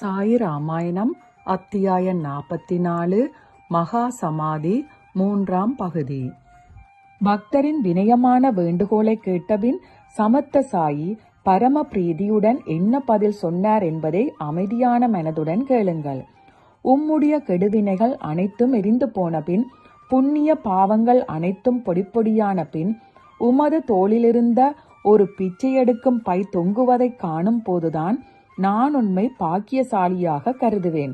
சாயி ராமாயணம் அத்தியாயம் 44 மகா சமாதி 3ஆம் பகுதி. பக்தரின் வினயமான வேண்டுகோளை கேட்டபின் சமத்த சாயி பரம பிரீதியுடன் என்ன பதில் சொன்னார் என்பதை அமைதியான மனதுடன் கேளுங்கள். உம்முடைய கெடுவினைகள் அனைத்தும் எரிந்து போன பின், புண்ணிய பாவங்கள் அனைத்தும் பொடிப்பொடியான பின், உமது தோளிலிருந்த ஒரு பிச்சையெடுக்கும் பை தொங்குவதைக் காணும் போதுதான் நான் உண்மை பாக்கியசாலியாக கருதுவேன்.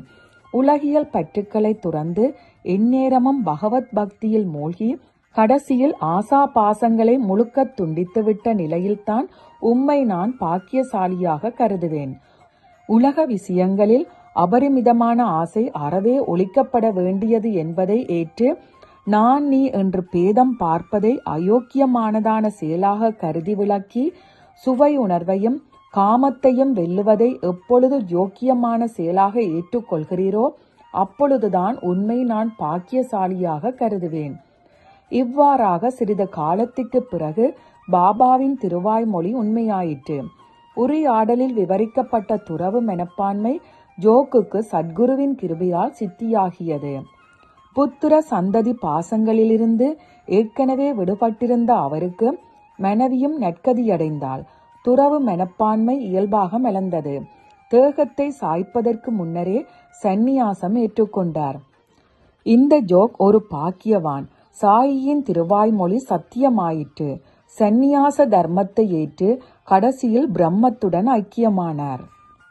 உலகியல் பற்றுக்களை துறந்து எந்நேரமும் பகவத் பக்தியில் மூழ்கி கடைசியில் ஆசா பாசங்களை முழுக்க துண்டித்துவிட்ட நிலையில்தான் உம்மை நான் பாக்கியசாலியாக கருதுவேன். உலக விஷயங்களில் அபரிமிதமான ஆசை அறவே ஒழிக்கப்பட வேண்டியது என்பதை ஏற்று நான் நீ என்று பேதம் பார்ப்பதை அயோக்கியமானதான செயலாக கருதி விளக்கி, சுவை உணர்வையும் காமத்தையும் வெல்லுவதை எப்பொழுது யோக்கியமான செயலாக ஏற்றுக்கொள்கிறீரோ அப்பொழுதுதான் உண்மை நான் பாக்கியசாலியாக கருதுவேன். இவ்வாறாக சிறிது காலத்திற்கு பிறகு பாபாவின் திருவாய்மொழி உண்மையாயிற்று. உரையாடலில் விவரிக்கப்பட்ட துறவு மனப்பான்மை ஜோக்குக்கு சத்குருவின் கிருபையால் சித்தியாகியது. புத்திர சந்ததி பாசங்களிலிருந்து ஏற்கனவே விடுபட்டிருந்த அவருக்கு மனைவியும் நற்கதியடைந்தாள். துறவு மனப்பான்மை இயல்பாக மலர்ந்தது. தேகத்தை சாய்ப்பதற்கு முன்னரே சந்நியாசம் ஏற்றுக்கொண்டார். இந்த ஜோக் ஒரு பாக்கியவான். சாயியின் திருவாய்மொழி சத்தியமாயிற்று. சந்நியாச தர்மத்தை ஏற்று கடைசியில் பிரம்மத்துடன் ஐக்கியமானார்.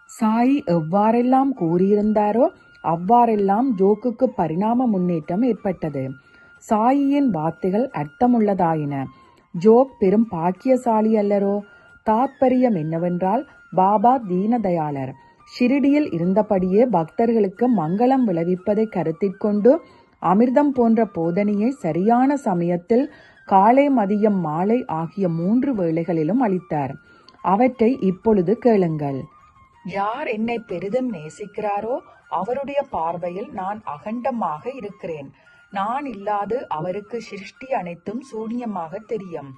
சாயி எவ்வாறெல்லாம் கூறியிருந்தாரோ அவ்வாறெல்லாம் ஜோக்குக்கு பரிணாம முன்னேற்றம் ஏற்பட்டது. சாயியின் வார்த்தைகள் அர்த்தமுள்ளதாயின. ஜோக் பெரும் பாக்கியசாலி அல்லரோ? தாத்பரியம் என்னவென்றால், பாபா தீனதயாளர். ஷிரடியில் இருந்தபடியே பக்தர்களுக்கு மங்களம் விளைவிப்பதை கருத்திற்கொண்டு அமிர்தம் போன்ற போதனையை சரியான சமயத்தில் காலை மதியம் மாலை ஆகிய 3 வேளைகளிலும் அளித்தார். அவற்றை இப்பொழுது கேளுங்கள். யார் என்னை பெரிதும் நேசிக்கிறாரோ அவருடைய பார்வையில் நான் அகண்டமாக இருக்கிறேன். நான் இல்லாது அவருக்கு சிருஷ்டி அனைத்தும் சூன்யமாக தெரியும்.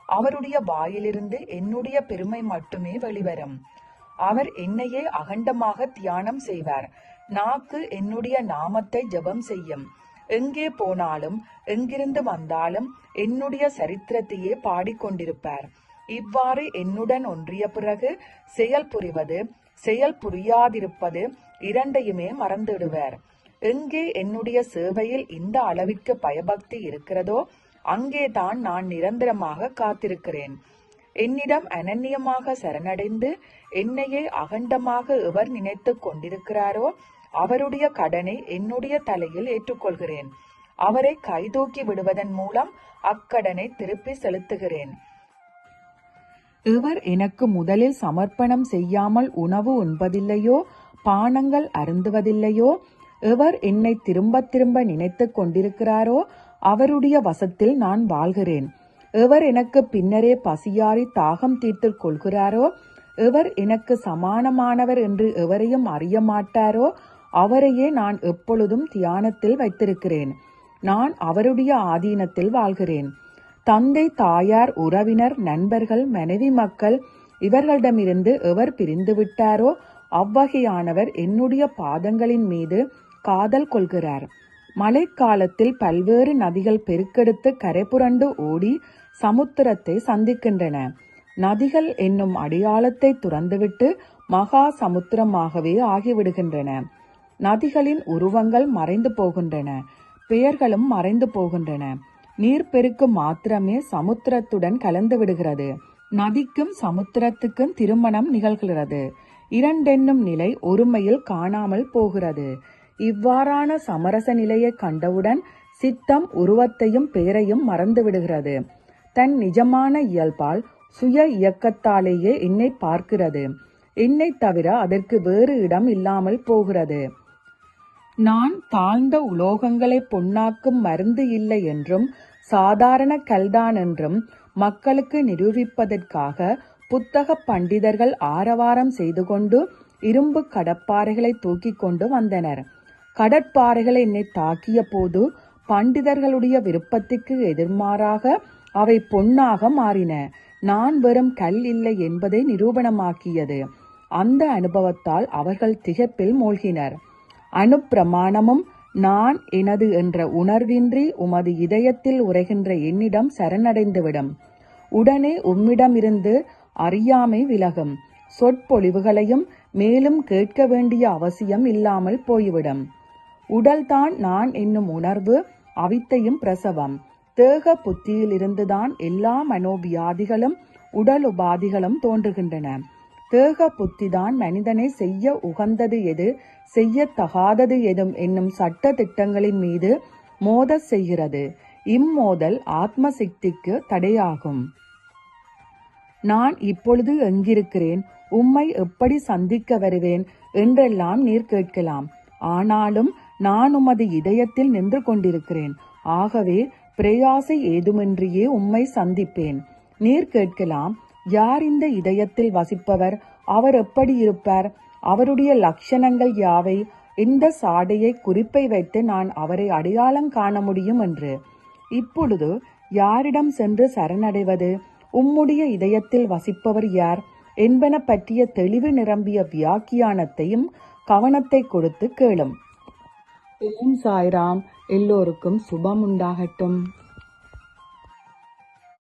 அவருடைய வாயிலிருந்து என்னுடைய பெருமை மட்டுமே வெளிவரும். அவர் என்னையே அகண்டமாக தியானம் செய்வார். நாக்கு என்னுடைய நாமத்தை ஜபம் செய்யும். எங்கே போனாலும் எங்கிருந்து வந்தாலும் என்னுடைய சரித்திரத்தையே பாடிக்கொண்டிருப்பார். இவ்வாறு என்னுடன் ஒன்றிய பிறகு செயல் புரிவது செயல் புரியாதிருப்பது இரண்டையுமே மறந்துவிடுவார். எங்கே என்னுடைய சேவையில் இந்த அளவிற்கு பயபக்தி இருக்கிறதோ அங்கேதான் நான் நிரந்தரமாக காத்திருக்கிறேன். என்னிடம் அனன்யமாக சரணடைந்து என்னையே அகண்டமாக எவர் நினைத்து கொண்டிருக்கிறாரோ அவருடைய கடனை என்னுடைய தலையில் ஏற்றுக்கொள்கிறேன். அவரை கைதூக்கி விடுவதன் மூலம் அக்கடனை திருப்பி செலுத்துகிறேன். எவர் எனக்கு முதலில் சமர்ப்பணம் செய்யாமல் உணவு உண்பதில்லையோ பானங்கள் அருந்துவதில்லையோ, எவர் என்னை திரும்ப திரும்ப நினைத்து கொண்டிருக்கிறாரோ அவருடைய வசத்தில் நான் வாழ்கிறேன். எவர் எனக்கு பின்னரே பசியாறி தாகம் தீர்த்துக் கொள்கிறாரோ, எவர் எனக்கு சமானமானவர் என்று எவரையும் அறிய மாட்டாரோ அவரையே நான் எப்பொழுதும் தியானத்தில் வைத்திருக்கிறேன். நான் அவருடைய ஆதீனத்தில் வாழ்கிறேன். தந்தை தாயார் உறவினர் நண்பர்கள் மனைவி மக்கள் இவர்களிடமிருந்து எவர் பிரிந்து விட்டாரோ அவ்வகையானவர் என்னுடைய பாதங்களின் மீது காதல் கொள்கிறார். மழைக்காலத்தில் பல்வேறு நதிகள் பெருக்கெடுத்து கரைபுரண்டு ஓடி சமுத்திரத்தை சந்திக்கின்றன. நதிகள் என்னும் அடையாளத்தை துறந்துவிட்டு மகா சமுத்திரமாகவே ஆகிவிடுகின்றன. நதிகளின் உருவங்கள் மறைந்து போகின்றன, பெயர்களும் மறைந்து போகின்றன. நீர்ப்பெருக்கு மாத்திரமே சமுத்திரத்துடன் கலந்து விடுகிறது. நதிக்கும் சமுத்திரத்துக்கும் திருமணம் நிகழ்கிறது. இரண்டென்னும் நிலை ஒருமையில் காணாமல் போகிறது. இவ்வாறான சமரச நிலையை கண்டவுடன் சித்தம் உருவத்தையும் பெயரையும் மறந்துவிடுகிறது. தன் நிஜமான இயல்பால் சுய இயக்கத்தாலேயே என்னை பார்க்கிறது. என்னை தவிர அதற்கு வேறு இடம் இல்லாமல் போகிறது. நான் தாழ்ந்த உலோகங்களை பொன்னாக்கும் மருந்து இல்லை என்றும் சாதாரண கல்தான் என்றும் மக்களுக்கு நிரூபிப்பதற்காக புத்தக பண்டிதர்கள் ஆரவாரம் செய்து கொண்டு இரும்பு கடப்பாறைகளை தூக்கி கொண்டு வந்தனர். கடற்பாறைகள் என்னை தாக்கிய போது பண்டிதர்களுடைய விருப்பத்துக்கு எதிர்மாறாக அவை பொன்னாக மாறின. நான் வெறும் கல் இல்லை என்பதை நிரூபணமாக்கியது. அந்த அனுபவத்தால் அவர்கள் திகைப்பில் மூழ்கினர். அனுப்பிரமாணமும் நான் எனது என்ற உணர்வின்றி உமது இதயத்தில் உரைகின்ற என்னிடம் சரணடைந்துவிடும். உடனே உம்மிடமிருந்து அறியாமை விலகும். சொற்பொழிவுகளையும் மேலும் கேட்க வேண்டிய அவசியம் இல்லாமல் போய்விடும். உடல்தான் நான் என்னும் உணர்வு அவித்தையும் பிரசவம். தேக புத்தியிலிருந்துதான் எல்லா மனோவியாதிகளும் உடல் உபாதிகளும் தோன்றுகின்றன. தேக புத்திதான் மனிதனை செய்ய உகந்தது எது, செய்யத்தகாதது எதும் என்னும் சட்ட திட்டங்களின் மீது மோத செய்கிறது. இம்மோதல் ஆத்ம சக்திக்கு தடையாகும். நான் இப்பொழுது எங்கிருக்கிறேன், உம்மை எப்படி சந்திக்க வருவேன் என்றெல்லாம் நீர் கேட்கலாம். ஆனாலும் நான் உமது இதயத்தில் நின்று கொண்டிருக்கிறேன். ஆகவே பிரயாசை ஏதுமின்றியே உம்மை சந்திப்பேன். நீர் கேட்கலாம், யார் இந்த இதயத்தில் வசிப்பவர், அவர் எப்படி இருப்பார், அவருடைய லட்சணங்கள் யாவை, இந்த சாடையை குறிப்பை வைத்து நான் அவரை அடையாளம் காண முடியும் என்று. இப்பொழுது யாரிடம் சென்று சரணடைவது, உம்முடைய இதயத்தில் வசிப்பவர் யார் என்பன பற்றிய தெளிவு நிரம்பிய வியாக்கியானத்தையும் கவனத்தை கொடுத்து கேளும். ஓம் சாய்ராம். எல்லோருக்கும் சுபம் உண்டாகட்டும்.